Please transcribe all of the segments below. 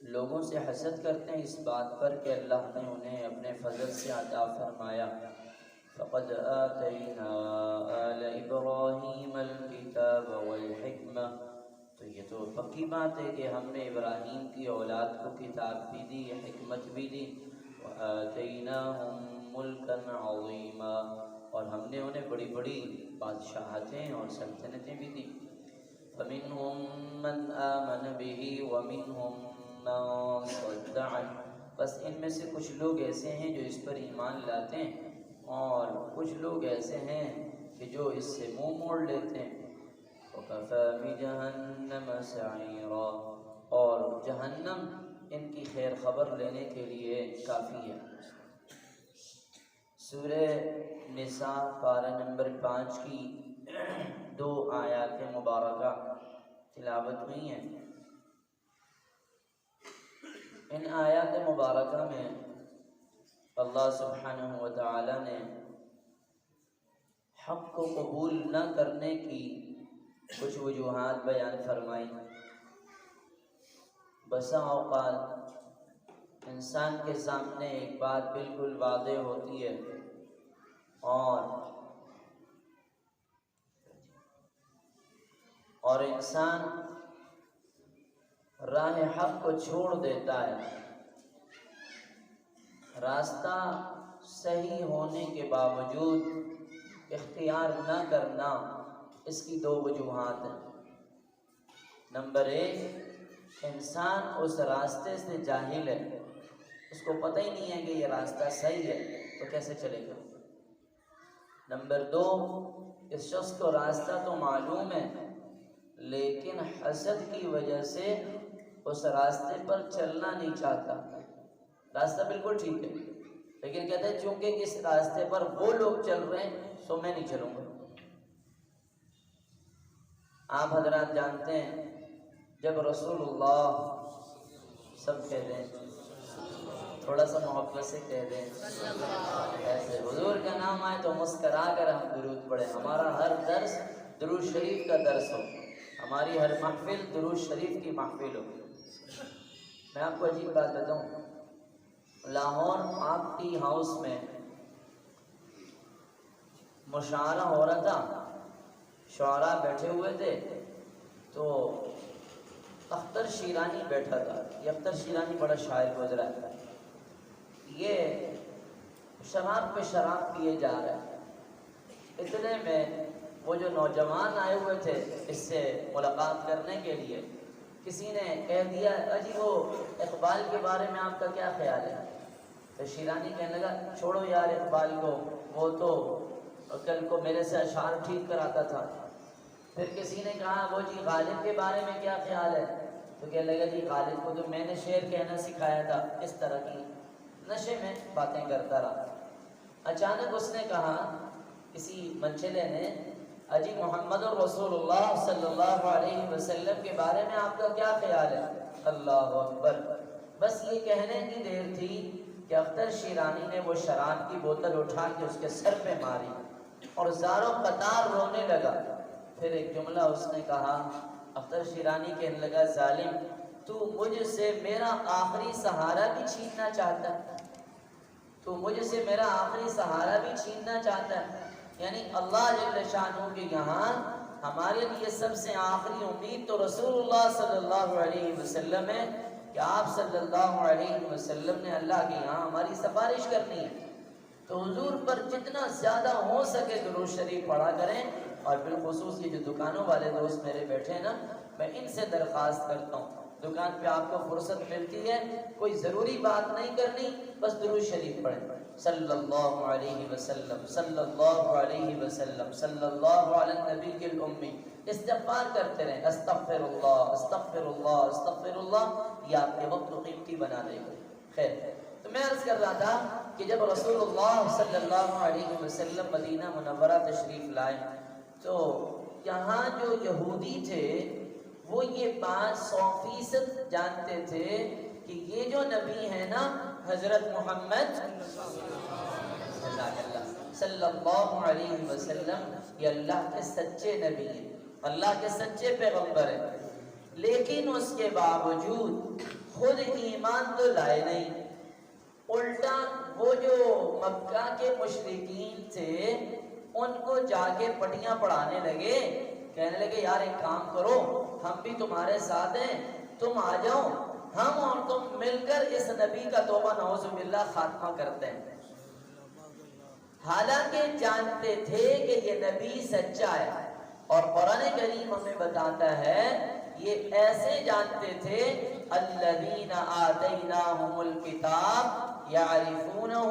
لوگوں سے حسد کرتے ہیں اس بات پر کہ اللہ نے انہیں اپنے فضل سے عطا فرمایا۔ فقد آتینا آل ابراہیم الکتاب والحکمہ، تو یہ تو پکی بات ہے کہ ہم نے ابراہیم کی اولاد کو کتاب بھی دی، حکمت بھی دی۔ وآتیناہم ملکا عظیما، اور ہم نے انہیں بڑی بڑی بادشاہتیں اور سلطنتیں بھی دی۔ فمنہم من آمن بہ ومنہم من صد عنہ، بس ان میں سے کچھ لوگ ایسے ہیں جو اس پر ایمان لاتے ہیں، اور کچھ لوگ ایسے ہیں کہ جو اس سے منہ موڑ لیتے ہیں۔ وَكَفَى بِجَهَنَّمَ سَعِيرًا، اور جہنم ان کی خیر خبر لینے کے لیے کافی ہے۔ سورہ نساء پارہ نمبر 5 کی 2 آیات مبارکہ تلاوت ہوئی ہیں۔ ان آیات مبارکہ میں اللہ سبحانہ وتعالی نے حق کو قبول نہ کرنے کی کچھ وجوہات بیان فرمائی۔ بسا اوقات انسان کے سامنے ایک بات بالکل واضح ہوتی ہے اور انسان راہ حق کو چھوڑ دیتا ہے۔ راستہ صحیح ہونے کے باوجود اختیار نہ کرنا، اس کی 2 وجوہات ہیں۔ نمبر 1، انسان اس راستے سے جاہل ہے، اس کو پتہ ہی نہیں ہے کہ یہ راستہ صحیح ہے تو کیسے چلے گا۔ نمبر 2، اس شخص کو راستہ تو معلوم ہے لیکن حسد کی وجہ سے اس راستے پر چلنا نہیں چاہتا۔ راستہ بالکل ٹھیک ہے لیکن کہتے ہیں چونکہ اس راستے پر وہ لوگ چل رہے ہیں سو میں نہیں چلوں گا۔ آپ حضرات جانتے ہیں جب رسول اللہ، سب کہہ دیں تھوڑا سا محبت سے کہہ دیں، ایسے حضور کا نام آئے تو مسکرا کر ہم درود پڑھیں۔ ہمارا ہر درس درود شریف کا درس ہو، ہماری ہر محفل درود شریف کی محفل ہو۔ میں آپ کو عجیب بات بتاؤں، لاہور آپ ٹی ہاؤس میں مشاعرہ ہو رہا تھا، شعراء بیٹھے ہوئے تھے، تو اختر شیرانی بیٹھا تھا۔ یہ اختر شیرانی بڑا شاعر گزرا ہے، یہ شراب پہ شراب پیے جا رہا ہے۔ اتنے میں وہ جو نوجوان آئے ہوئے تھے اس سے ملاقات کرنے کے لیے، کسی نے کہہ دیا اجی وہ اقبال کے بارے میں آپ کا کیا خیال ہے؟ تو شیرانی کہنے لگا چھوڑو یار اقبال کو، وہ تو کل کو میرے سے اشعار ٹھیک کراتا تھا۔ پھر کسی نے کہا وہ جی غالب کے بارے میں کیا خیال ہے؟ تو کہنے لگا جی غالب کو تو میں نے شعر کہنا سکھایا تھا۔ اس طرح کی نشے میں باتیں کرتا رہا۔ اچانک اس نے کہا، کسی منچلے نے، اجی محمد الرسول اللہ صلی اللہ علیہ وسلم کے بارے میں آپ کا کیا خیال ہے؟ اللہ اکبر! بس یہ کہنے کی دیر تھی کہ اختر شیرانی نے وہ شراب کی بوتل اٹھا کے اس کے سر پہ ماری اور زاروں قطار رونے لگا۔ پھر ایک جملہ اس نے کہا، اختر شیرانی کہنے لگا ظالم، تو مجھ سے میرا آخری سہارا بھی چھیننا چاہتا ہے، تو مجھ سے میرا آخری سہارا بھی چھیننا چاہتا ہے۔ یعنی اللہ جل شانہ کے یہاں ہمارے لیے سب سے آخری امید تو رسول اللہ صلی اللہ علیہ وسلم ہے کہ آپ صلی اللہ علیہ وسلم نے اللہ کے یہاں ہماری سفارش کرنی ہے۔ تو حضور پر جتنا زیادہ ہو سکے درود شریف پڑھا کریں، اور بالخصوص یہ جو دکانوں والے دوست میرے بیٹھے ہیں نا، میں ان سے درخواست کرتا ہوں، دکان پہ آپ کو فرصت ملتی ہے، کوئی ضروری بات نہیں کرنی، بس درود شریف پڑھیں، صلی اللہ علیہ وسلم صلی اللہ علیہ وسلم صلی اللہ علی النبی الامی، استغفار کرتے رہیں، استغفر اللہ استغفر اللہ استغفر اللہ، یہ آپ کے وقت کو قیمتی بنا دے گا۔ خیر، تو میں عرض کر رہا تھا کہ جب رسول اللہ صلی اللہ علیہ وسلم مدینہ منورہ تشریف لائے تو یہاں جو یہودی تھے وہ یہ بات 100% جانتے تھے کہ یہ جو نبی ہے نا حضرت محمد صلی اللہ علیہ وسلم، یہ اللہ کے سچے نبی ہیں، اللہ کے سچے پیغمبر ہیں۔ لیکن اس کے باوجود خود ایمان تو لائے نہیں، الٹا وہ جو مکہ کے مشرکین تھے ان کو جا کے پٹیاں پڑھانے لگے، کہنے لگے یار ایک کام کرو، ہم بھی تمہارے ساتھ ہیں، تم آ جاؤ، ہم اور تم مل کر اس نبی کا توبہ نعوذ باللہ خاتمہ کرتے ہیں۔ حالانکہ جانتے تھے کہ یہ نبی سچا ہے، اور قرآن کریم ہمیں بتاتا ہے یہ ایسے جانتے تھے الذین آتیناہم الکتاب یعرفونہ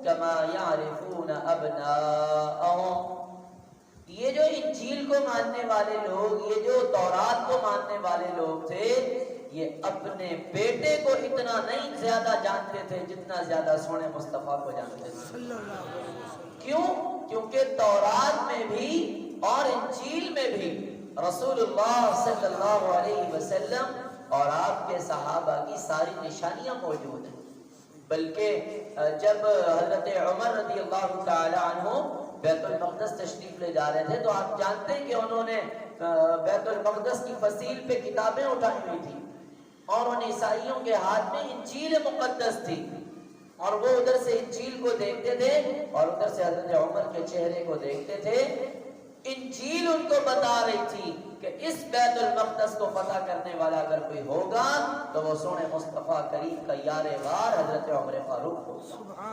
کما یعرفون ابناءہم، یہ جو انجیل کو ماننے والے لوگ، یہ جو تورات کو ماننے والے لوگ تھے، یہ اپنے بیٹے کو اتنا نہیں زیادہ جانتے تھے جتنا زیادہ سونے مصطفیٰ کو جانتے تھے۔ کیوں؟ کیونکہ تورات میں بھی اور انجیل میں بھی رسول اللہ صلی اللہ علیہ وسلم اور آپ کے صحابہ کی ساری نشانیاں موجود ہیں۔ بلکہ جب حضرت عمر رضی اللہ تعالی عنہ بیت المقدس تشریف لے جا رہے تھے تو آپ جانتے ہیں کہ انہوں نے بیت المقدس کی فصیل پہ کتابیں اٹھائی ہوئی تھی، اور ان عیسائیوں کے ہاتھ میں انجیل مقدس تھی، اور وہ ادھر سے انجیل کو دیکھتے تھے اور ادھر سے حضرت عمر کے چہرے کو دیکھتے تھے۔ انجیل ان کو بتا رہی تھی کہ اس بیت المقدس کو فتح کرنے والا اگر کوئی ہوگا تو وہ سونے مصطفیٰ کریم کا یار غار حضرت عمر فاروق ہوگا۔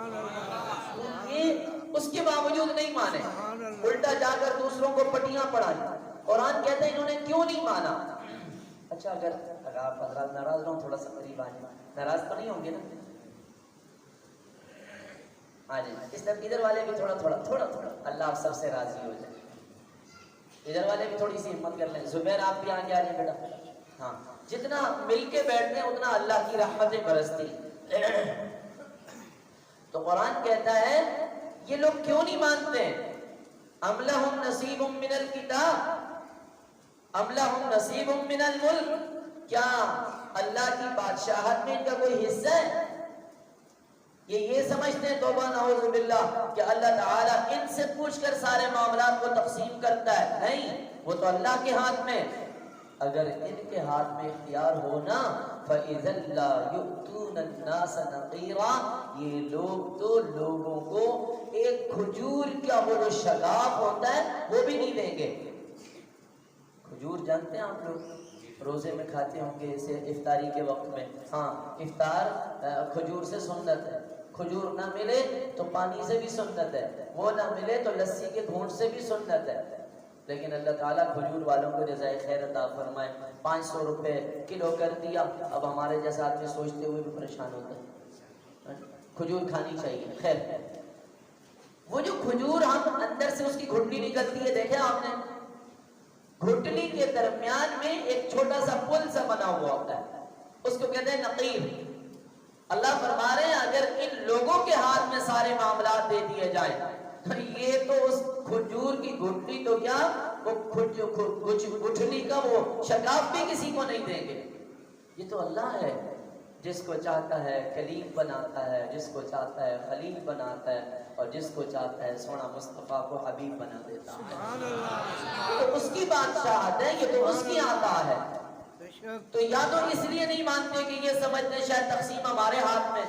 یہ اس کے باوجود نہیں مانے، الٹا جا کر دوسروں کو پٹیاں پڑھائیں۔ قرآن کہتے ہیں انہوں نے کیوں نہیں مانا؟ اچھا اگر آپ حضرات ناراض رہو تھوڑا سا قریب آ جائیں، ناراض تو نہیں ہوں گے نا؟ آ جائیں، اس طرف ادھر والے بھی تھوڑا تھوڑا اللہ آپ سب سے راضی ہو جائے، ادھر والے بھی تھوڑی سی ہمت کر لیں۔ زبیر آپ بھی آگے آ جائیں بیٹا، ہاں جتنا مل کے بیٹھتے ہیں اتنا اللہ کی رحمتیں برستی۔ تو قرآن کہتا ہے یہ لوگ کیوں نہیں مانتے؟ ام لہم نصیب من الکتاب ام لہم نصیب من الملک، کیا اللہ کی بادشاہت میں ان کا کوئی حصہ ہے؟ یہ سمجھتے ہیں توبہ نعوذ باللہ کہ اللہ تعالیٰ ان سے پوچھ کر سارے معاملات کو تقسیم کرتا ہے، نہیں، وہ تو اللہ کے ہاتھ میں۔ اگر ان کے ہاتھ میں اختیار ہونا فَإِذًا لَا يُؤْتُونَ النَّاسَ نَقِيرًا، یہ لوگ تو لوگوں کو ایک کھجور کا وہ جو شگاف ہوتا ہے وہ بھی نہیں دیں گے۔ کھجور جانتے ہیں آپ لوگ، روزے میں کھاتے ہوں گے اسے افطاری کے وقت میں، ہاں افطار کھجور سے سنت ہے، کھجور نہ ملے تو پانی سے بھی سنت ہے، وہ نہ ملے تو لسی کے گھونٹ سے بھی سنت ہے۔ لیکن اللہ تعالیٰ کھجور والوں کو جزائے خیر عطا فرمائے، 500 روپے کلو کر دیا، اب ہمارے جیسا آدمی سوچتے ہوئے بھی پریشان ہوتا ہے، کھجور کھانی چاہیے۔ خیر وہ جو کھجور ہم اندر سے اس کی گھٹنی نکلتی ہے، دیکھیں آپ نے، گھٹنی کے درمیان میں ایک چھوٹا سا پل سا بنا ہوا ہوتا ہے، اس کو کہتے ہیں نقیر۔ اللہ فرما رہے ہیں اگر ان لوگوں کے ہاتھ میں سارے معاملات دے دیے جائیں تو یہ تو اس کھجور کی گھٹنی تو کیا، وہ گھٹنی کا وہ شگاف بھی کسی کو نہیں دیں گے۔ یہ تو اللہ ہے، جس کو چاہتا ہے کلیم بناتا ہے، جس کو چاہتا ہے خلیل بناتا ہے، اور جس کو چاہتا ہے سونا مصطفیٰ کو حبیب بنا دیتا ہے۔ تو اس کی بادشاہت ہے، یہ تو اس کی عطا ہے۔ تو یا تو اس لیے نہیں مانتے کہ یہ سمجھتے شاید تقسیم ہمارے ہاتھ میں۔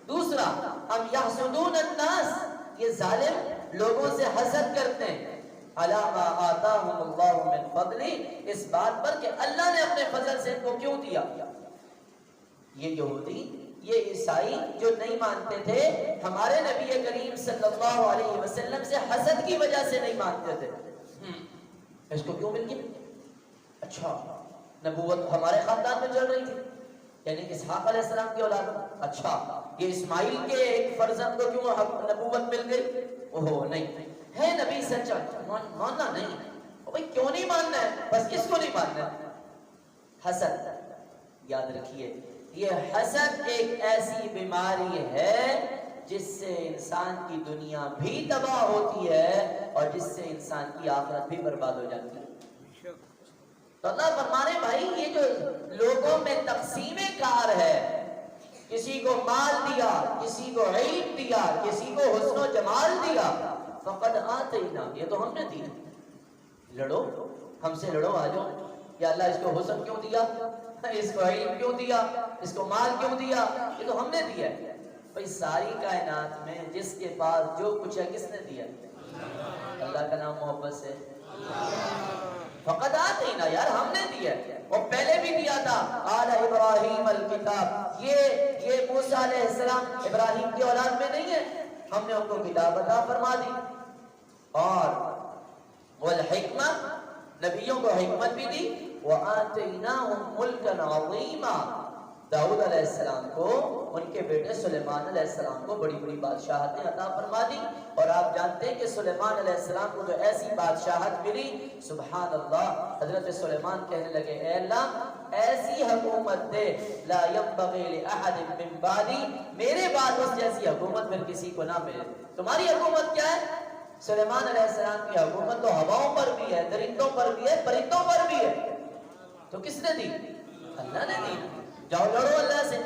دوسرا، ام یحسدون الناس، یہ ظالم لوگوں سے حسد کرتے ہیں، علی ما آتاہم اللہ من فضل، اس بات پر کہ اللہ نے اپنے فضل سے ان کو کیوں دیا۔ یہ یہودی، یہ عیسائی جو نہیں مانتے تھے ہمارے نبی کریم صلی اللہ علیہ وسلم سے، حسد کی وجہ سے نہیں مانتے تھے۔ اس کو کیوں مل گیا؟ اچھا نبوت ہمارے خاندان میں چل رہی تھی، یعنی اسحاق علیہ السلام کی اولاد، اچھا یہ اسماعیل کے ایک فرزند کو کیوں نبوت مل گئی؟ اوہ نہیں ہے نبی سچا، ماننا نہیں، بھائی کیوں نہیں ماننا ہے؟ بس کس کو نہیں ماننا ہے؟ حسد۔ یاد رکھیے یہ حسد ایک ایسی بیماری ہے جس سے انسان کی دنیا بھی تباہ ہوتی ہے اور جس سے انسان کی آخرت بھی برباد ہو جاتی ہے۔ تو اللہ فرمانے بھائی یہ جو لوگوں میں تقسیم کار ہے، کسی کو مال دیا، کسی کو علم دیا، کسی کو حسن و جمال دیا، فقد آتینا، یہ تو ہم نے دیا، لڑو ہم سے، لڑو آ جاؤ، یا اللہ اس کو حسن کیوں دیا، اس کو علم کیوں دیا، اس کو مال کیوں دیا؟ یہ تو ہم نے دیا ہے بھائی۔ ساری کائنات میں جس کے پاس جو کچھ ہے کس نے دیا؟ اللہ کا نام محبت سے فقط آتے نا یار، ہم نے دیا ہے، اور پہلے بھی دیا تھا۔ آل ابراہیم الکتاب، یہ موسیٰ علیہ السلام ابراہیم کی اولاد میں نہیں ہے، ہم نے ان کو کتاب عطا فرما دی، اور والحکمہ، نبیوں کو حکمت بھی دی، وآتیناہم ملکا عظیما، داؤد علیہ السلام کو ان کے بیٹے سلیمان علیہ السلام کو بڑی بڑی بادشاہتیں عطا فرما دی۔ اور آپ جانتے ہیں کہ سلیمان علیہ السلام کو جو ایسی بادشاہت ملی، سبحان اللہ، حضرت سلیمان کہنے لگے اے اللہ ایسی حکومت دے، لا ينبغي لأحد من بعدی، میرے بعد اس جیسی حکومت پھر کسی کو نہ ملے۔ تمہاری حکومت کیا ہے؟ سلیمان علیہ السلام کی حکومت تو ہواؤں پر بھی ہے، درندوں پر بھی ہے، پرندوں پر بھی ہے، تو کس نے دی؟ اللہ نے دی۔ جاؤ لڑو اللہ سے۔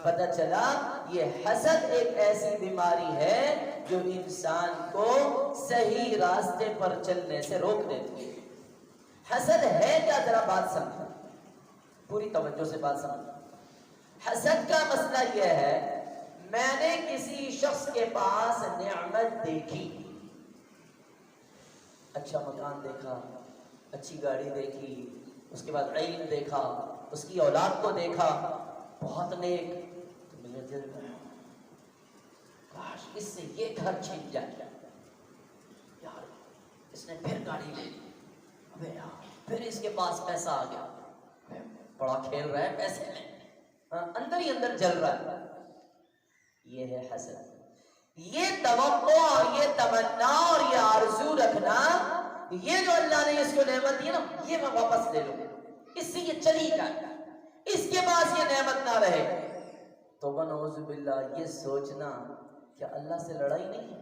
پتہ چلا یہ حسد ایک ایسی بیماری ہے جو انسان کو صحیح راستے پر چلنے سے روک دیتی ہے۔ حسد ہے کیا؟ ذرا بات سمجھو، پوری توجہ سے بات سمجھو۔ حسد کا مسئلہ یہ ہے، میں نے کسی شخص کے پاس نعمت دیکھی، اچھا مکان دیکھا، اچھی گاڑی دیکھی، اس کے بعد علم دیکھا، اس کی اولاد کو دیکھا، بہت نیک، تو مجھے دل میں کاش اس سے یہ گھر چھن جائے، یار اس نے پھر گاڑی لے لی، ابے یار پھر اس کے پاس پیسہ آ گیا، بڑا کھیل رہا ہے پیسے میں، اندر ہی اندر جل رہا ہے۔ یہ ہے حسد۔ یہ توقع اور یہ تمنا اور یہ آرزو رکھنا، یہ جو اللہ نے اس کو نعمت دی نا، یہ میں واپس لے لوں، اس سے یہ چلی جائے، اس کے پاس یہ نعمت نہ رہے، تو نعوذ باللہ یہ سوچنا کیا اللہ سے لڑائی نہیں ہے؟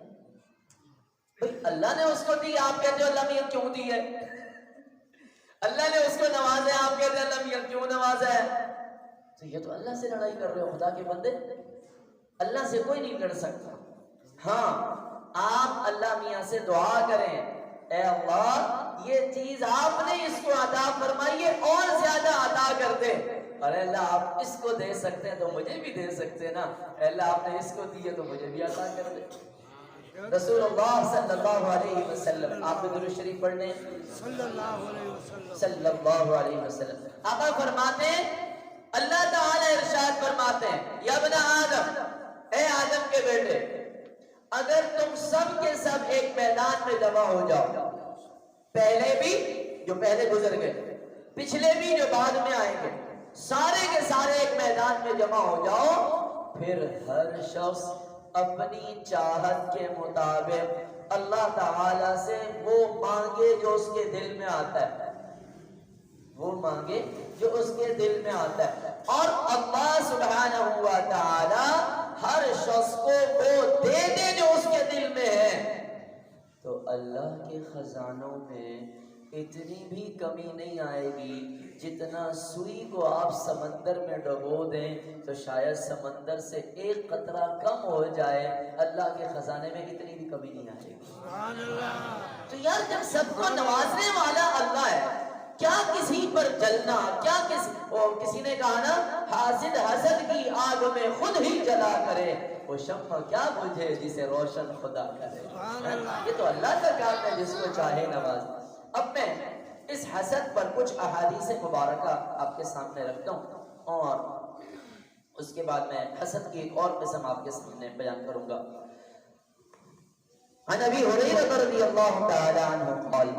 بھئی اللہ نے اس کو دی، آپ کہتے ہو اللہ میاں کیوں دی ہے؟ اللہ نے اس کو نوازا ہے، آپ کہتے ہیں اللہ میاں کیوں نوازا ہے؟ تو یہ تو اللہ سے لڑائی کر رہے ہو خدا کے بندے۔ اللہ سے کوئی نہیں لڑ سکتا۔ ہاں آپ اللہ میاں سے دعا کریں، اے اللہ یہ چیز آپ نے اس کو عطا فرمائی ہے اور زیادہ عطا کر دے، ارے اللہ آپ اس کو دے سکتے ہیں تو مجھے بھی دے سکتے ہیں نا، اے اللہ آپ نے اس کو دی ہے تو مجھے بھی عطا کر دے۔ رسول اللہ صلی اللہ علیہ وسلم، آپ درود شریف پڑھ لیں، صلی اللہ علیہ وسلم۔ آقا فرماتے ہیں، اللہ تعالی ارشاد فرماتے ہیں، یا ابن آدم، اے آدم کے بیٹے، اگر تم سب کے سب ایک میدان میں جمع ہو جاؤ، پہلے بھی جو پہلے گزر گئے، پچھلے بھی جو بعد میں آئیں گے، سارے کے سارے ایک میدان میں جمع ہو جاؤ، پھر ہر شخص اپنی چاہت کے مطابق اللہ تعالی سے وہ مانگے جو اس کے دل میں آتا ہے، وہ مانگے جو اس کے دل میں آتا ہے، اور اللہ سبحانہ و تعالی ہر شخص کو وہ دے دے جو اس کے دل میں ہے۔ تو اللہ کے خزانوں میں اتنی بھی کمی نہیں آئے گی، جتنا سوئی کو آپ سمندر میں ڈبو دیں تو شاید سمندر سے ایک قطرہ کم ہو جائے، اللہ کے خزانے میں اتنی بھی کمی نہیں آئے گی۔ تو یار جب سب کو نوازنے والا اللہ ہے، کیا کسی پر جلنا، کیا کسی نے کہا نا، حاسد حسد کی آگ میں خود ہی جلا کرے، وہ شمع کیا بجھے جسے روشن خدا کرے۔ یہ تو اللہ کا کام ہے جس کو چاہے نواز۔ اب میں اس حسد پر کچھ احادیث مبارکہ آپ کے سامنے رکھتا ہوں، اور اس کے بعد میں حسد کی ایک اور قسم آپ کے سامنے بیان کروں گا۔ عن ابی ہریرہ رضی اللہ تعالی عنہ قال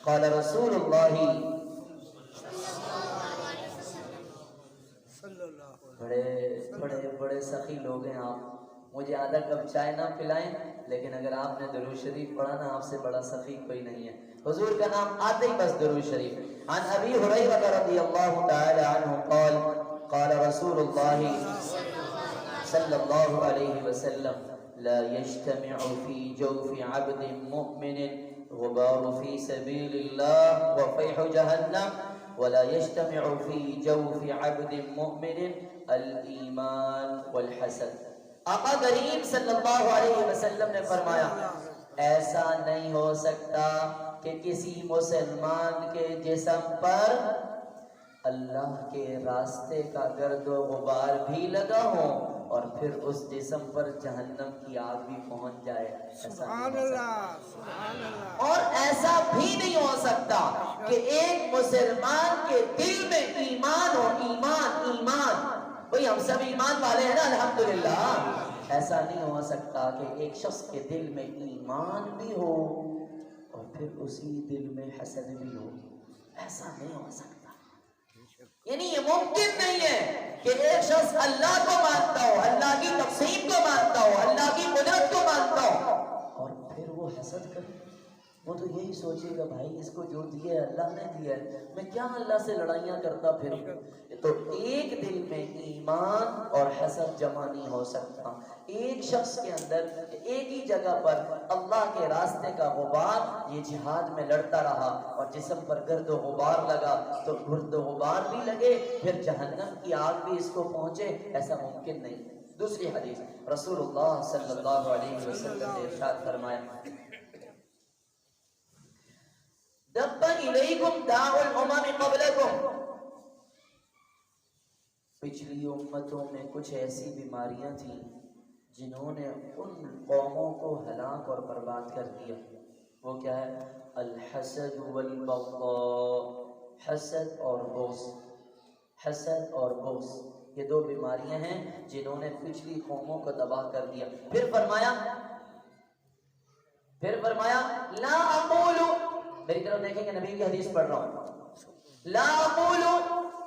قال رسول اللہ، بڑے سخی لوگ ہیں آپ، مجھے آدھا کپ چائے نہ پلائیں، لیکن اگر آپ نے درود شریف پڑھا نا، آپ سے بڑا سخی کوئی نہیں ہے۔ حضور کا نام آتے ہی بس درود شریف۔ عن ابی ہریرہ رضی اللہ تعالی عنہ قال قال رسول اللہ صلی اللہ علیہ وسلم، لا يجتمع في جوف عبد مؤمن غبار في سبيل الله وفيح جهنم، ولا يجتمع في جوف عبد مؤمن الایمان والحسد۔ آقا کریم صلی اللہ علیہ وسلم نے فرمایا، ایسا نہیں ہو سکتا کہ کسی مسلمان کے جسم پر اللہ کے راستے کا گرد و غبار بھی لگا ہو اور پھر اس جسم پر جہنم کی آگ بھی پہنچ جائے. سبحان اللہ سبحان اللہ. اور ایسا بھی نہیں ہو سکتا کہ ایک مسلمان کے دل میں ایمان ہو. ایمان بھئی ہم سب ایمان والے ہیں نا الحمدللہ. ایسا نہیں ہو سکتا کہ ایک شخص کے دل میں ایمان بھی ہو اور پھر اسی دل میں حسد بھی ہو. ایسا نہیں ہو سکتا. یعنی یہ ممکن نہیں ہے کہ ایک شخص اللہ کو مانتا ہو, اللہ کی تقسیم کو مانتا ہو, اللہ کی قدرت کو مانتا ہو اور پھر وہ حسد کرے. وہ تو یہی سوچے گا بھائی اس کو جو دیا ہے اللہ نے دیا ہے, میں کیا اللہ سے لڑائیاں کرتا پھروں. تو ایک دل میں ایمان اور حسد جمع نہیں ہو سکتا. ایک شخص کے اندر ایک ہی جگہ پر اللہ کے راستے کا غبار یہ جہاد میں لڑتا رہا اور جسم پر گرد و غبار لگا تو گرد و غبار بھی لگے پھر جہنم کی آگ بھی اس کو پہنچے, ایسا ممکن نہیں. دوسری حدیث رسول اللہ صلی اللہ علیہ وسلم نے ارشاد فرمایا دب الیکم داء الامم قبلکم. پچھلی امتوں میں کچھ ایسی بیماریاں تھیں جنہوں نے ان قوموں کو ہلاک اور برباد کر دیا. وہ کیا ہے؟ الحسد والبغضاء. حسد اور بغض. حسد اور بغض یہ دو بیماریاں ہیں جنہوں نے پچھلی قوموں کو تباہ کر دیا. پھر فرمایا لا اقول, میری طرف دیکھیں کہ نبی کی حدیث پڑھ رہا ہوں, لا اقول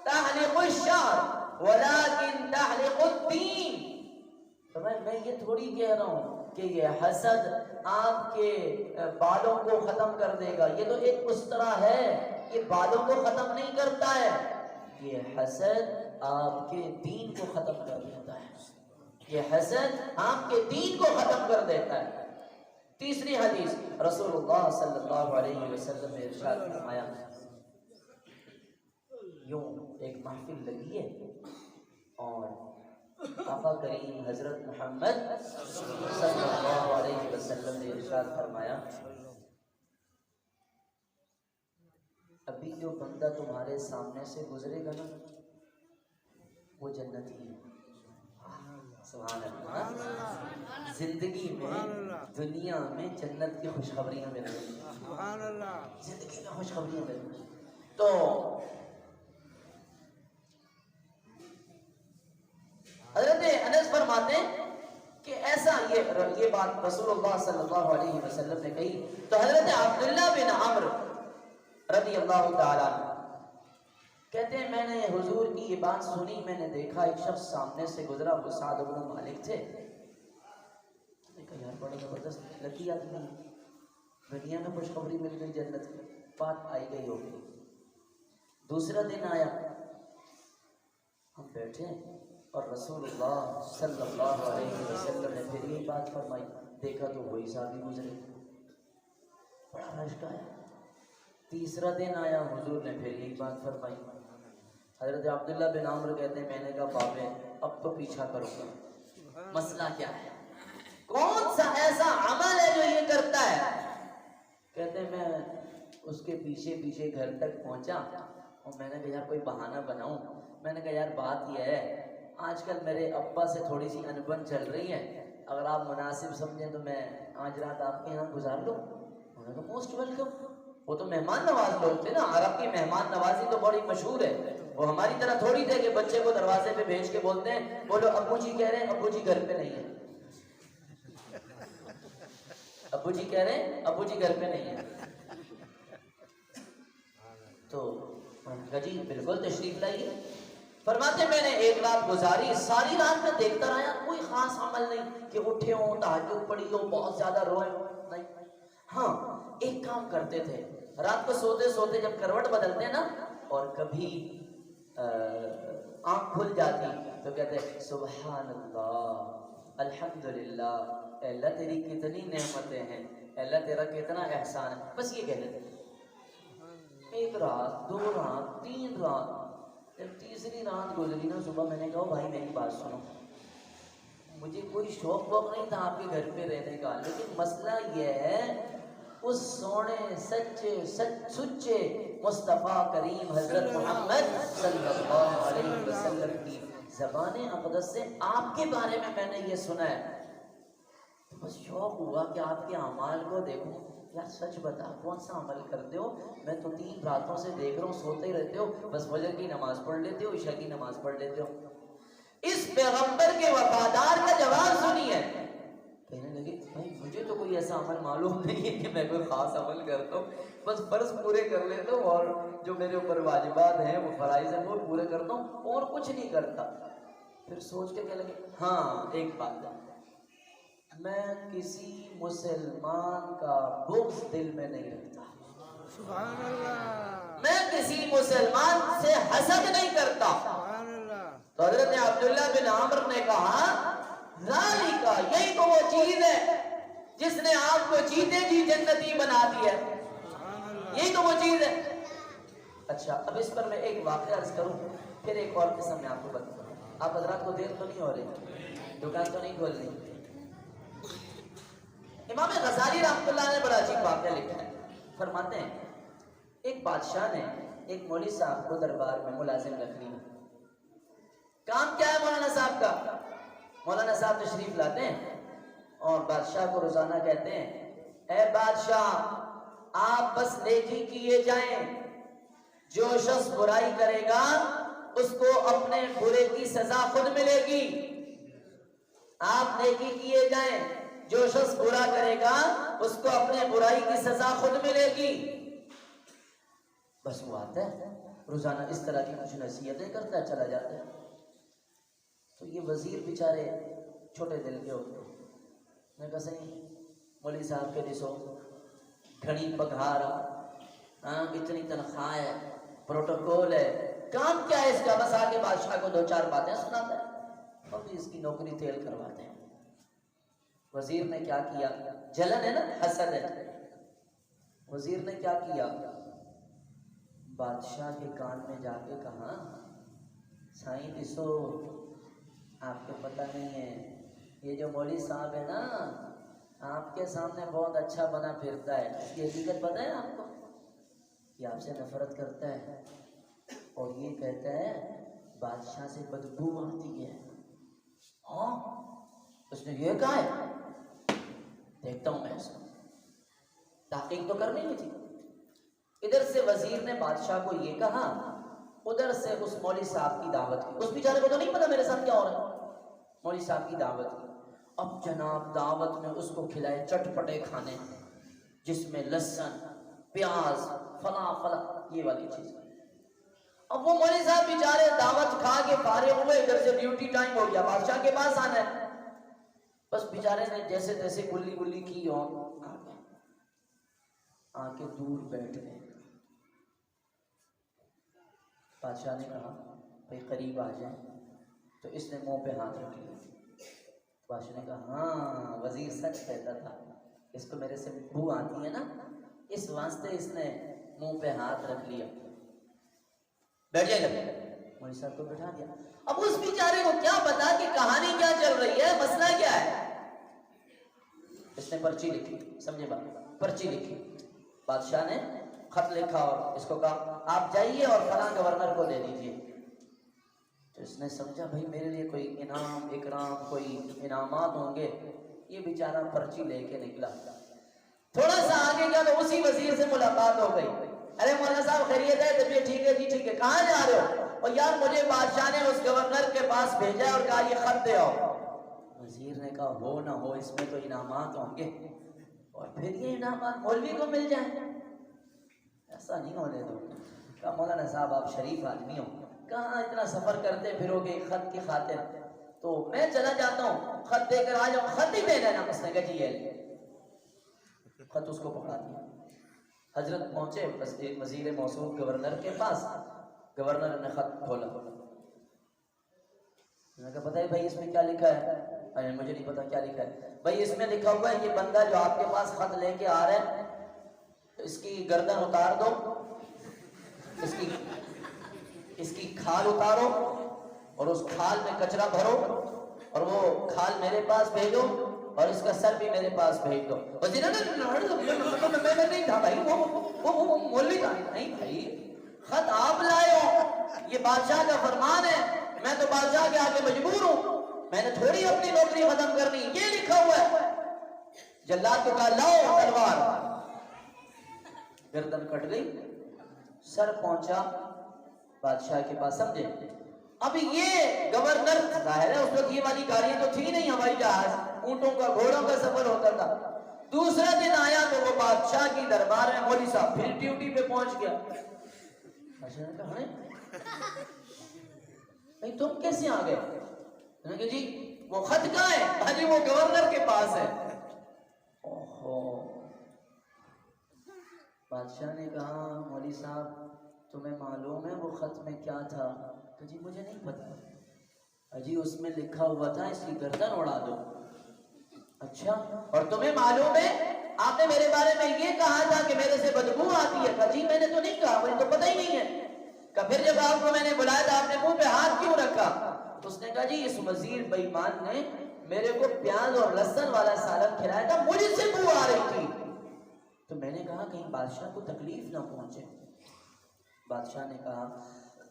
تحلق الشعر ولكن تحلق الدین. میں یہ تھوڑی کہہ رہا ہوں کہ یہ حسد آپ کے بالوں کو ختم کر دے گا. یہ تو ایک استرا ہے, یہ بالوں کو ختم نہیں کرتا ہے. یہ حسد آپ کے دین کو ختم کر دیتا ہے. یہ حسد آپ کے دین کو ختم کر دیتا ہے. تیسری حدیث رسول اللہ صلی اللہ علیہ وسلم نے ارشاد فرمایا یوں ایک محفل لگی ہے اور آقا کریم حضرت محمد صلی اللہ علیہ وسلم نے ارشاد فرمایا ابھی جو بندہ تمہارے سامنے سے گزرے گا نا وہ جنتی ہے. سبحان اللہ. زندگی میں دنیا میں جنت کی خوشخبریاں مل رہی ہیں. سبحان اللہ. زندگی میں خوشخبریاں مل رہی ہیں. تو حضرت انس فرماتے ہیں کہ ایسا یہ بات رسول اللہ صلی اللہ علیہ وسلم نے کہی تو حضرت عبداللہ بن عمرو رضی اللہ تعالیٰ کہتے ہیں میں نے حضور کی یہ بات سنی, میں نے دیکھا ایک شخص سامنے سے گزرا, وہ سعد بن مالک تھے. میں کہا یار بڑا زبردست لکی آدمی, دنیا میں خوشخبری مل گئی جنت کی, بات آئی گئی ہوگی. دوسرا دن آیا, ہم بیٹھے اور رسول اللہ صلی اللہ علیہ وسلم نے پھر یہ بات فرمائی. دیکھا تو وہی صحابی گزرے, بڑا رشک آیا. تیسرا دن آیا, حضور نے پھر یہی بات فرمائی. حضرت عبداللہ بن عمرو کہتے ہیں میں نے کہا بابے اب تو پیچھا کروں گا, مسئلہ کیا ہے, کون سا ایسا عمل ہے جو یہ کرتا ہے. کہتے ہیں میں اس کے پیچھے گھر تک پہنچا اور میں نے کہا یار کوئی بہانہ بناؤں. میں نے کہا یار بات یہ ہے آج کل میرے ابا سے تھوڑی سی انبن چل رہی ہے, اگر آپ مناسب سمجھیں تو میں آج رات آپ کے یہاں گزار لوں. انہوں نے کہا موسٹ ویلکم. وہ تو مہمان نواز لوگ تھے نا, عرب کی مہمان نوازی تو بڑی مشہور ہے. وہ ہماری طرح تھوڑی تھے کہ بچے کو دروازے پہ بھیج کے بولتے ہیں بولو ابو جی کہہ رہے ہیں ابو جی گھر پہ نہیں ہے. ابو جی کہہ رہے ہیں ابو جی گھر پہ نہیں ہے. تو جی بالکل تشریف لائیے. فرماتے میں نے ایک رات گزاری, ساری رات میں دیکھتا رہا, کوئی خاص عمل نہیں کہ اٹھے ہوں, تہجد پڑھی ہو, بہت زیادہ روئے نہیں. ہاں ایک کام کرتے تھے, رات کو سوتے سوتے جب کروٹ بدلتے نا اور کبھی آنکھ کھل جاتی تو کہتے سبحان اللہ الحمدللہ, اللہ تیری کتنی نعمتیں ہیں, اللہ تیرا کتنا احسان ہے, بس یہ کہہ لیتے. ایک رات, دو رات, تین رات, جب تیسری رات گزری نا صبح میں نے کہا بھائی میری بات سنو, مجھے کوئی شوق ووق نہیں تھا آپ کے گھر پہ رہنے کا, لیکن مسئلہ یہ ہے اس سونے سچے مصطفیٰ کریم حضرت محمد صلی اللہ علیہ وسلم کی زبان اقدس سے آپ کے بارے میں نے یہ سنا ہے، تو بس شوق ہوا کہ آپ کے اعمال کو دیکھوں. یار سچ بتا کون سا عمل کرتے ہو؟ میں تو 3 راتوں سے دیکھ رہا ہوں سوتے ہی رہتے ہو، بس فجر کی نماز پڑھ لیتے ہو، عشاء کی نماز پڑھ لیتے ہو. اس پیغمبر کے وفادار کا جواب سنیے. کہنے لگے بھائی مجھے تو کوئی ایسا عمل معلوم نہیں ہے کہ میں کوئی خاص عمل کرتا ہوں، بس فرض پورے کر لیتا ہوں اور جو میرے اوپر واجبات ہیں وہ فرائض ہیں وہ پورے کرتا ہوں اور کچھ نہیں کرتا. پھر سوچ کے کہنے لگے ہاں ایک بات ہے، میں کسی مسلمان کا بغض دل میں نہیں رکھتا، سبحان اللہ، میں کسی مسلمان سے حسد نہیں کرتا. سبحان اللہ. تو حضرت عبداللہ بن عمر نے کہا ذالکا، یہی تو وہ چیز ہے جس نے آپ کو جیتے جی جنتی بنا دیا ہے، سبحان اللہ. یہی تو وہ چیز ہے. اچھا اب اس پر میں ایک واقعہ عرض کروں پھر ایک اور قسم میں آپ کو بتاؤں. آپ حضرات کو دیر تو نہیں ہو رہی؟ دکان تو نہیں کھول رہی؟ امام غزالی رحمۃ اللہ نے بڑا عجیب واقعہ لکھا ہے. فرماتے ہیں ایک بادشاہ نے ایک مولوی صاحب کو دربار میں ملازم رکھ لیا. کام کیا ہے مولانا صاحب کا؟ مولانا صاحب تشریف لاتے ہیں اور بادشاہ کو روزانہ کہتے ہیں اے بادشاہ آپ بس نیکی کیے جائیں، جو شخص برائی کرے گا اس کو اپنے برے کی سزا خود ملے گی. آپ نیکی کیے جائیں، جو شخص برا کرے گا اس کو اپنے برائی کی سزا خود ملے گی. بس وہ آتا ہے روزانہ اس طرح کی کچھ نصیحتیں کرتا ہے چلا جاتا ہے. تو یہ وزیر بیچارے چھوٹے دل کے ہوتے ہیں. میں کہا صحیح مولوی صاحب کے دسو گھڑی پگھارا، اتنی تنخواہ ہے، پروٹوکول ہے، کام کیا ہے اس کا؟ بس آگے بادشاہ کو 2-4 باتیں سناتا ہے اور بھی اس کی نوکری تیل کرواتے ہیں. وزیر نے کیا کیا؟ جلن ہے نا، حسد ہے. وزیر نے کیا کیا؟ بادشاہ کے کان میں جا کے کہا سائیں دسو آپ کو پتہ نہیں ہے یہ جو مولوی صاحب ہے نا آپ کے سامنے بہت اچھا بنا پھرتا ہے، اس کی حقیقت پتہ ہے آپ کو؟ یہ آپ سے نفرت کرتا ہے اور یہ کہتا ہے بادشاہ سے بدبو آتی ہے. ہاں اس نے یہ کہا ہے، دیکھتا ہوں میں اس کو. تحقیق تو کرنی نہیں تھی. ادھر سے وزیر نے بادشاہ کو یہ کہا، ادھر سے اس مولوی صاحب کی دعوت کی. اس بیچارے کو تو نہیں پتا میرے ساتھ کیا ہو رہا ہے. مولوی صاحب کی دعوت کی. اب جناب دعوت میں اس کو کھلائے چٹپٹے کھانے جس میں لہسن پیاز فلاں یہ والی چیز. اب وہ مولوی صاحب بیچارے دعوت کھا کے فارغ ہوئے، ادھر سے ڈیوٹی ٹائم ہو گیا، بادشاہ کے پاس آنا ہے. بس بیچارے نے جیسے تیسے گلی کی اور آ کے دور بیٹھ گئے. بادشاہ نے کہا بھائی قریب آ جائیں، تو اس نے منہ پہ ہاتھ رکھ لیا. بادشاہ نے کہا ہاں وزیر سچ کہتا تھا، اس کو میرے سے بو آتی ہے نا اس واسطے اس نے منہ پہ ہاتھ رکھ لیا. بیٹھ جائے گا. مولوی صاحب کو بٹھا دیا. اب اس بیچارے کو کیا پتا کہ کہانی کیا چل رہی ہے، مسئلہ کیا ہے. اس نے پرچی لکھی، سمجھے بات، پرچی لکھی. بادشاہ نے خط لکھا اور اس کو کہا آپ جائیے اور فلاں گورنر کو دے دیجیے. تو اس نے سمجھا بھائی میرے لیے کوئی انعام اکرام کوئی انعامات ہوں گے. یہ بیچارہ پرچی لے کے نکلا. تھوڑا سا آگے گیا تو اسی وزیر سے ملاقات ہو گئی. ارے مولانا صاحب خیریت ہے؟ طبیعت ٹھیک ہے؟ جی ٹھیک ہے. کہاں جا رہے ہو؟ اور یار مجھے بادشاہ نے اس گورنر کے پاس بھیجا اور کہا یہ خط دے آؤ. وزیر نے کہا ہو نہ ہو اس میں تو انعامات ہوں گے اور پھر یہ انعامات مولوی کو مل جائیں، ایسا نہیں ہونے دو. کہا مولانا صاحب آپ شریف آدمی ہو، کہاں اتنا سفر کرتے پھرو گے خط کی خاطر، تو میں چلا جاتا ہوں خط دے کر آ جاؤں. خط ہی دے دینا. اس نے کہا جی یہ خط اس کو پکڑا دیا. حضرت پہنچے وزیر موصوف گورنر کے پاس. گورنر نے خط کھولا. میں نے کہا پتہ ہے بھائی اس میں کیا لکھا ہے؟ مجھے نہیں پتا کیا لکھا ہے. بھائی اس میں لکھا ہوا ہے یہ بندہ جو آپ کے پاس خط لے کے آ رہا ہے اس کی گردن اتار دو، اس کی کھال اتارو اور اس کھال میں کچرا بھرو اور وہ کھال میرے پاس بھیجو اور اس کا سر بھی میرے پاس بھیج دو۔ وزیر میں نہیں تھا بھائی، وہ مولوی تھا۔ نہیں بھائی، خط آپ لائے ہو، یہ بادشاہ کا فرمان ہے، میں تو بادشاہ کے آگے مجبور ہوں، میں نے تھوڑی اپنی نوکری ختم کرنی، یہ لکھا ہوا ہے۔ جلاد کو کہا لاؤ تلوار، گردن کٹ گئی، سر پہنچا بادشاہ کے پاس، سمجھے؟ اب یہ گورنر، ظاہر ہے اس وقت یہ والی گاڑیاں تو تھی نہیں، ہوائی جہاز، اونٹوں کا گھوڑوں کا سفر ہوتا تھا۔ دوسرا دن آیا تو وہ بادشاہ کی دربار میں، مولوی صاحب پھر ڈیوٹی پہ پہنچ گیا۔ بادشاہ نے کہا بھائی تم کیسے آ گئے؟ انہوں نے کہا جی وہ خط کہاں ہے؟ ہاں جی وہ گورنر کے پاس ہے۔ اوہو، بادشاہ نے کہا مولوی صاحب تمہیں معلوم ہے وہ خط میں کیا تھا؟ تو جی مجھے نہیں پتا۔ جی اس میں لکھا ہوا تھا اس کی گردن اڑا دو۔ اچھا، اور تمہیں معلوم ہے آپ نے میرے بارے میں یہ کہا تھا کہ میرے سے بدبو آتی ہے؟ کہا جی میں نے تو نہیں کہا، مجھے تو پتہ ہی نہیں ہے۔ کہ پھر جب آپ کو میں نے بلایا تھا آپ نے منہ پہ ہاتھ کیوں رکھا؟ تو اس نے کہا جی اس وزیر بے ایمان نے میرے کو پیاز اور لہسن والا سالن کھلایا تھا، مجھے سے بو آ رہی تھی، تو میں نے کہا کہیں بادشاہ کو تکلیف نہ پہنچے۔ بادشاہ نے کہا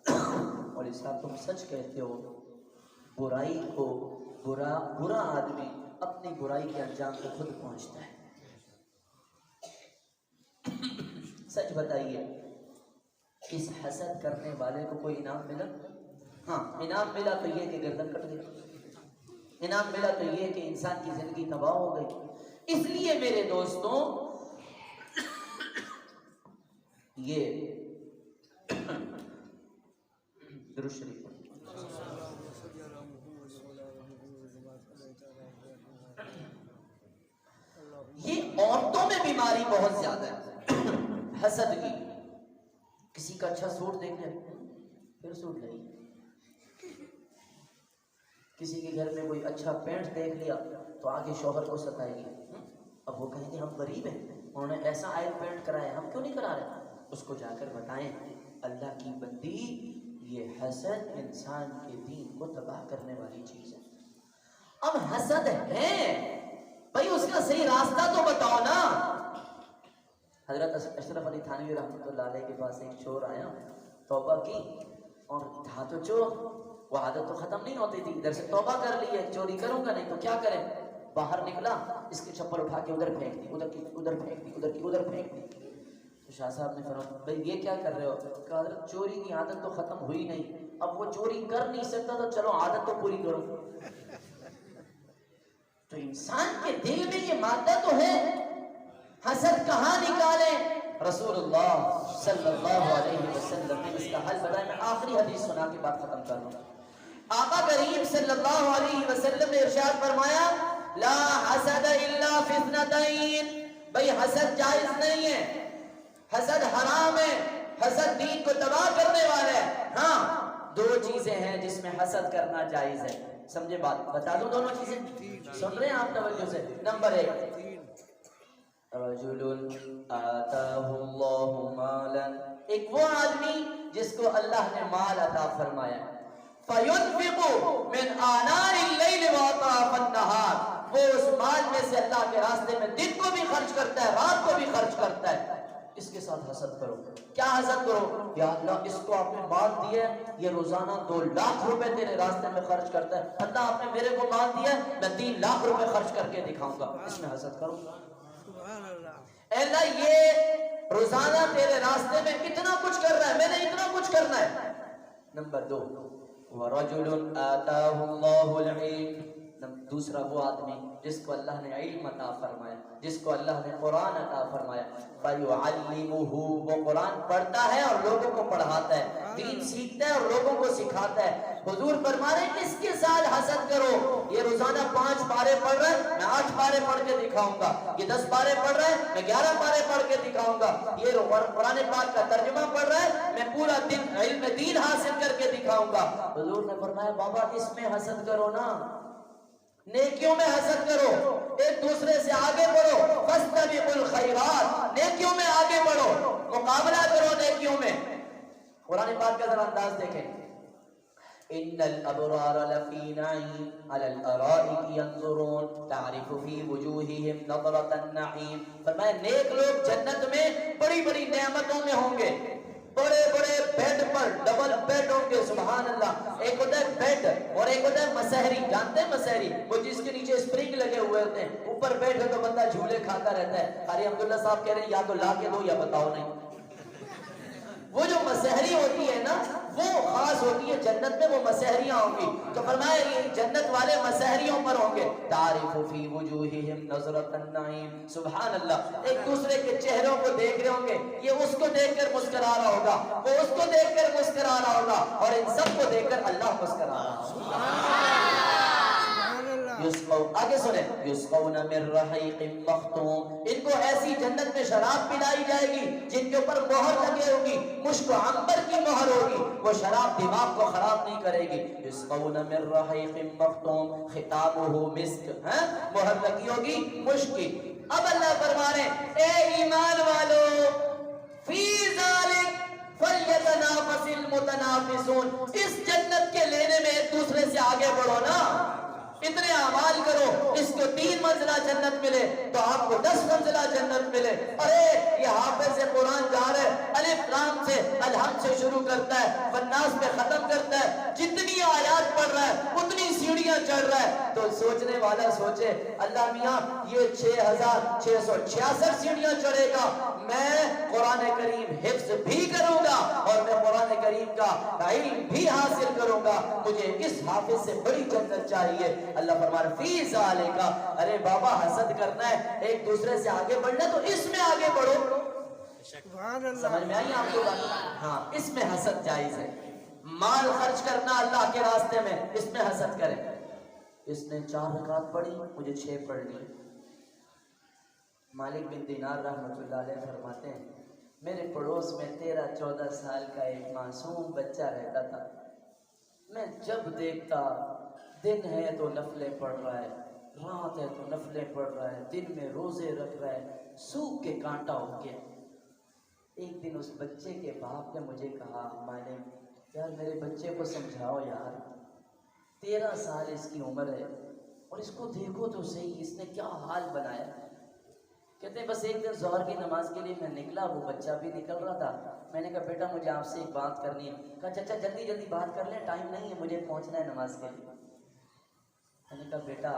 مولوی صاحب تم سچ کہتے ہو، برائی کو برا آدمی اپنی برائی کے انجام کو خود پہنچتا ہے۔ سچ بتائیے اس حسد کرنے والے کو کوئی انعام ملا؟ ہاں، انعام ملا تو یہ کہ گردن کٹ گئی، انعام ملا تو یہ کہ انسان کی زندگی تباہ ہو گئی۔ اس لیے میرے دوستوں یہ درود شریف یہ عورتوں میں بیماری بہت زیادہ ہے حسد کی۔ کسی کا اچھا سوٹ دیکھ لیا پھر سوٹ لے، کسی کے گھر میں کوئی اچھا پینٹ دیکھ لیا تو آگے شوہر کو ستائے گی۔ اب وہ کہیں گے ہم غریب ہیں، انہوں نے ایسا آئل پینٹ کرایا ہم کیوں نہیں کرا رہے؟ اس کو جا کر بتائیں اللہ کی بندی یہ حسد انسان کے دین کو تباہ کرنے والی چیز ہے۔ اب حسد ہے بھائی اس کا صحیح راستہ تو بتاؤ نا۔ حضرت اشرف علی تھانوی رحمۃ اللہ علیہ کے پاس ایک چور آیا، توبہ کی اور تھا تو چور، وہ عادت تو ختم نہیں ہوتی تھی، ادھر سے توبہ کر لی ہے چوری کروں گا نہیں تو کیا کریں، باہر نکلا اس کی چپل اٹھا کے ادھر پھینک دی، ادھر کی ادھر پھینک دی، ادھر کی ادھر پھینک دی۔ تو شاہ صاحب نے فرمایا بھائی یہ کیا کر رہے ہو؟ کہا حضرت چوری کی عادت تو ختم ہوئی نہیں، اب وہ چوری کر نہیں سکتا تو چلو عادت تو پوری کرو۔ تو انسان کے دل میں یہ مادہ تو ہے، حسد کہاں نکالیں؟ رسول اللہ صلی اللہ علیہ وسلم نے اس کا حل بتایا۔ میں آخری حدیث سنا کے بات ختم کر رہا ہوں۔ آقا کریم صلی اللہ علیہ وسلم نے ارشاد فرمایا لا حسد الا فی اثنتین، بھئی حسد جائز نہیں ہے، حسد حرام ہے، حسد دین کو تباہ کرنے والا ہے۔ ہاں دو چیزیں ہیں جس میں حسد کرنا جائز ہے، سمجھے بات؟ بتا دوں دونوں چیزیں، سن رہے ہیں آپ توجہ سے؟ نمبر ایک، رجل آتاہ اللہ مالا، ایک وہ آدمی جس کو اللہ نے مال عطا فرمایا، فَيُنْفِقُ مِنْ آنَاءِ اللَّيْلِ وَأَطْرَافَ النَّهَارِ، وہ اس مال میں سے اللہ کے راستے میں دن کو بھی خرچ کرتا ہے رات کو بھی خرچ کرتا ہے۔ اس کے ساتھ حسد کرو۔ کیا حسد کرو؟ یا اللہ اس کو آپ نے مال دیا ہے، یہ روزانہ 2 لاکھ روپے تیرے راستے میں خرچ کرتا ہے، اللہ آپ نے میرے کو مال دیا ہے میں 3 لاکھ روپے خرچ کر کے دکھاؤں گا، اس میں حسد کرو۔ اے اللہ یہ روزانہ تیرے راستے میں اتنا کچھ کر رہا ہے، میں نے اتنا کچھ کرنا ہے۔ نمبر 2، وَرَجُلٌ آتَاهُ اللَّهُ الْعِلْمَ، دوسرا وہ آدمی جس کو اللہ نے علم عطا فرمایا، جس کو اللہ نے قرآن عطا فرمایا، فَيُعَلِّمُهُ، وہ قرآن پڑھتا ہے اور لوگوں کو پڑھاتا ہے، دین سیکھتا ہے اور لوگوں کو سکھاتا ہے۔ حضور فرما رہے ہیں اس کے ساتھ حسد کرو، یہ روزانہ 5 پارے پڑھ رہا ہے میں 8 پارے پڑھ کے دکھاؤں گا، یہ 10 پارے پڑھ رہا ہے میں 11 پارے پڑھ کے دکھاؤں گا، یہ قرآن پاک کا ترجمہ پڑھ رہا ہے میں پورا دن علم دین حاصل کر کے دکھاؤں گا۔ حضور نے فرمایا بابا اس میں حسد کرو نا، نیکیوں میں حسد کرو، ایک دوسرے سے آگے بڑھو، فاستبقوا الخیرات، نیکیوں میں آگے بڑھو، مقابلہ کرو نیکیوں میں۔ قرآن پاک کا ذرا انداز دیکھیں، ان الابرار لفی نعیم علی الارائک ینظرون تعرف فی وجوہہم نظرۃ النعیم. فرمایا نیک لوگ جنت میں بڑی بڑی نعمتوں میں ہوں گے، بڑے بڑے بیڈ پر، ڈبل بیڈ ہوں گے. سبحان اللہ. ایک ہوتا ہے بیڈ اور ایک ہوتا ہے مسہری. جانتے ہیں مسہری؟ وہ جس کے نیچے اسپرنگ لگے ہوئے ہوتے ہیں، اوپر بیٹھ ہے تو بندہ جھولے کھاتا رہتا ہے. قاری عبداللہ صاحب کہہ رہے ہیں یا تو لا کے دو یا بتاؤ نہیں. وہ جو مسہری ہوتی ہے نا وہ خاص ہوتی ہے جنت میں، وہ مسہریاں ہوں گی. تو فرمایا یہ جنت والے مسہریوں پر ہوں گے. تعرف فی وجوہہم نظرۃ النعیم. سبحان اللہ. ایک دوسرے کے چہروں کو دیکھ رہے ہوں گے. یہ اس کو دیکھ کر مسکرا رہا ہوگا، وہ اس کو دیکھ کر مسکرا رہا ہوگا، اور ان سب کو دیکھ کر اللہ مسکرا رہا ہوگا. آگے سنیں. یسقون من رحیق مختوم. ان کو ایسی جنت میں شراب پلائی جائے گی جن کے اوپر مہر لگے ہوگی، مشک و عنبر کی مہر ہوگی. وہ شراب دماغ کو خراب نہیں کرے گی. یسقون من رحیق مختوم ختامہ مسک. مہر لگی ہوگی مشک کی. اب اللہ فرما رہے ہیں اے ایمان والو فی ذالک فلیتنافس المتنافسون. اس جنت کے لینے میں ایک دوسرے سے آگے بڑھو نا. اتنے اعمال کرو، اس کو 3 منزلہ جنت ملے تو آپ کو 10 منزلہ جنت ملے. ارے یہ حافظ قرآن جا رہا ہے، الف لام سے الحمد سے شروع کرتا ہے، والناس پہ ختم کرتا ہے، جتنی آیات پڑھ رہا ہے اتنی سیڑھیاں چڑھ رہا ہے. تو سوچنے والا سوچے اللہ میاں یہ 6666 سیڑھیاں چڑھے گا، میں قرآن کریم حفظ بھی کروں گا اور میں قرآن کریم کا علم بھی حاصل کروں گا. مجھے اس حافظ سے بڑی جنت چاہیے. اللہ فرما رہا فی ذالک. ارے بابا حسد کرنا ہے، ایک دوسرے سے آگے بڑھنا ہے تو اس میں آگے بڑھو. سمجھ میں آئی آپ کو بات؟ ہاں اس میں حسد جائز ہے. مال خرچ کرنا اللہ کے راستے میں، اس میں حسد کرے. اس نے 4 رکعت پڑھی، مجھے 6 پڑھنی. مالک بن دینار رحمۃ اللہ علیہ فرماتے ہیں میرے پڑوس میں 13-14 سال کا ایک معصوم بچہ رہتا تھا. میں جب دیکھتا دن ہے تو نفلیں پڑھ رہا ہے، رات ہے تو نفلیں پڑھ رہا ہے، دن میں روزے رکھ رہا ہے، سوکھ کے کانٹا ہو گیا. ایک دن اس بچے کے باپ نے مجھے کہا مانے یار میرے بچے کو سمجھاؤ یار، 13 سال اس کی عمر ہے اور اس کو دیکھو تو صحیح اس نے کیا حال بنایا. کہتے ہیں بس ایک دن ظہر کی نماز کے لیے میں نکلا، وہ بچہ بھی نکل رہا تھا. میں نے کہا بیٹا مجھے آپ سے ایک بات کرنی ہے. کہا چچا جلدی جلدی بات کر لیں، ٹائم نہیں ہے مجھے پہنچنا ہے نماز کے لیے. میں نے کہا بیٹا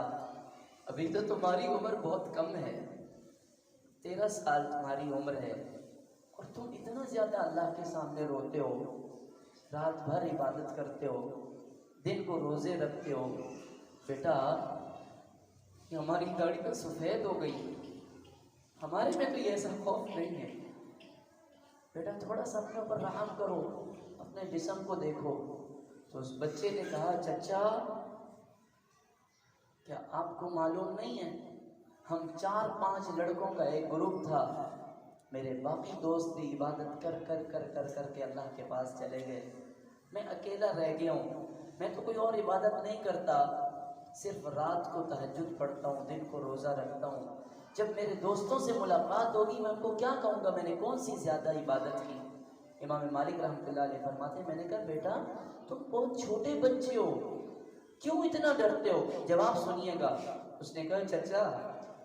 ابھی تو تمہاری عمر بہت کم ہے، 13 سال تمہاری عمر ہے اور تم اتنا زیادہ اللہ کے سامنے روتے ہو، رات بھر عبادت کرتے ہو، دن کو روزے رکھتے ہو. بیٹا یہ ہماری داڑھی تو سفید ہو گئی، ہمارے میں تو یہ ایسا خوف نہیں ہے. بیٹا تھوڑا سا اپنے اوپر رحم کرو، اپنے جسم کو دیکھو. تو اس بچے نے کہا چچا کیا آپ کو معلوم نہیں ہے ہم 4-5 لڑکوں کا ایک گروپ تھا، میرے باقی دوست بھی عبادت کر کر کر کر کر کے اللہ کے پاس چلے گئے، میں اکیلا رہ گیا ہوں. میں تو کوئی اور عبادت نہیں کرتا، صرف رات کو تہجد پڑھتا ہوں، دن کو روزہ رکھتا ہوں. جب میرے دوستوں سے ملاقات ہوگی میں ان کو کیا کہوں گا میں نے کون سی زیادہ عبادت کی. امام مالک رحمۃ اللہ علیہ فرماتے ہیں میں نے کہا بیٹا تم بہت چھوٹے بچے ہو، کیوں اتنا ڈرتے ہو؟ جواب سنیے گا. اس نے کہا چچا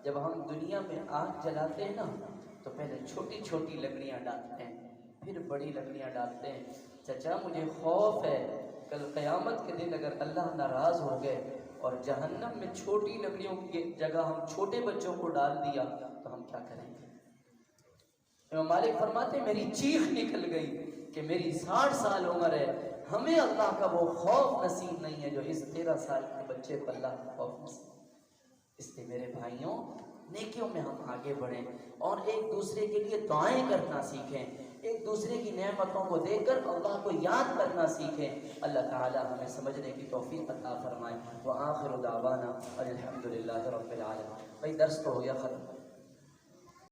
جب ہم دنیا میں آگ جلاتے ہیں نا تو پہلے چھوٹی چھوٹی لکڑیاں ڈالتے ہیں پھر بڑی لکڑیاں ڈالتے ہیں. چچا مجھے خوف ہے کل قیامت کے دن اگر اللہ ناراض ہو گئے اور جہنم میں چھوٹی لکڑیوں کی جگہ ہم چھوٹے بچوں کو ڈال دیا تو ہم کیا کریں گے. امام مالک فرماتے میری چیخ نکل گئی کہ میری 60 سال عمر ہے، ہمیں اللہ کا وہ خوف نصیب نہیں ہے جو اس 13 سال کے بچے کو اللہ کا خوف نصیب. اس لیے میرے بھائیوں نیکیوں میں ہم آگے بڑھیں اور ایک دوسرے کے لیے دعائیں کرنا سیکھیں، ایک دوسرے کی نعمتوں کو دیکھ کر اللہ کو یاد کرنا سیکھیں. اللہ تعالی ہمیں سمجھنے کی توفیق عطا فرمائے. وآخر دعوانا الحمدللہ رب العالمین. بھائی درس تو ہو گیا ختم.